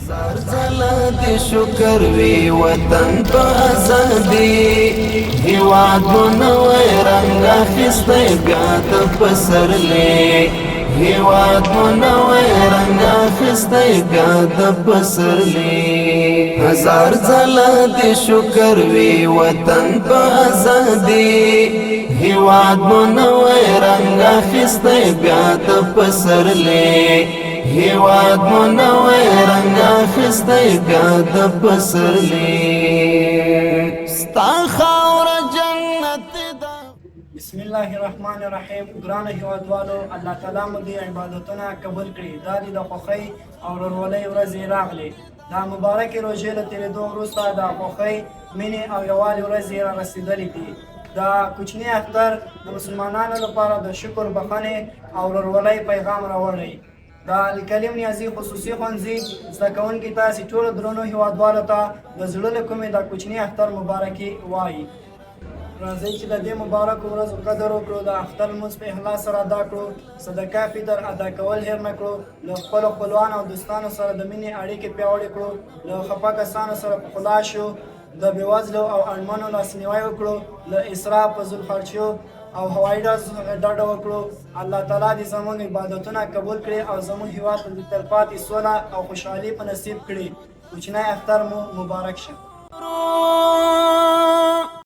هزار ځله دې شکر وي وطن په ازادي، هېواد مو نوی رنګ اخیستی بیا د پسرلی، هېواد مو نوی رنګ اخیستی بیا د پسرلی. هزار ځله دې شکر وي وطن په ازادي، هېواد مو نوی رنګ اخیستی بیا د پسرلی، هېواد مو نوی رنګ اخیستی بیا د پسرلی. ستا خاوره جنت ده. بسم الله الرحمن الرحیم. ګرانو هیوادوالو، الله تعالی مو دې عبادتونه قبول کړي. دا دې د خوښۍ او ورورولۍ ورځې راغلې. دا مبارکې روژې له تېرېدو وروسته د خوښۍ، مینې او یووالي ورځې را رسېدلې دي. دا کوچني اختر د مسلمانانو لپاره د شکر، بښنې او ورورولۍ پیغام راوړی. د الکلیم نیازي خصوصي ښوونځي زده کوونکي تاسې ټولو درنو هیوادوالو ته د زړه له کومې د کوچني اختر مبارکي وایي. راځئ چې د دې مبارکو ورځو قدر وکړو، د اختر لمونځ په اخلاص سره ادا کړو، صدقه فطر ادا کول هېر نه کړو، له خپلو خپلوانو او دوستانو سره د مینې اړیکې پیاوړې کړو، له خفه کسانو سره په خلا شو، د بېوزلو او اړمنو لاسنیوی وکړو، له اسراف، فضول خرچیو او هوایي ډزو څخه ډډه وکړو. الله تعالی دې زموږ عبادتونه قبول کړي او زموږ هېواد ته د تلپاتې سوله او خوشحالي په نصیب کړي. کوچنی اختر مو مبارک شه.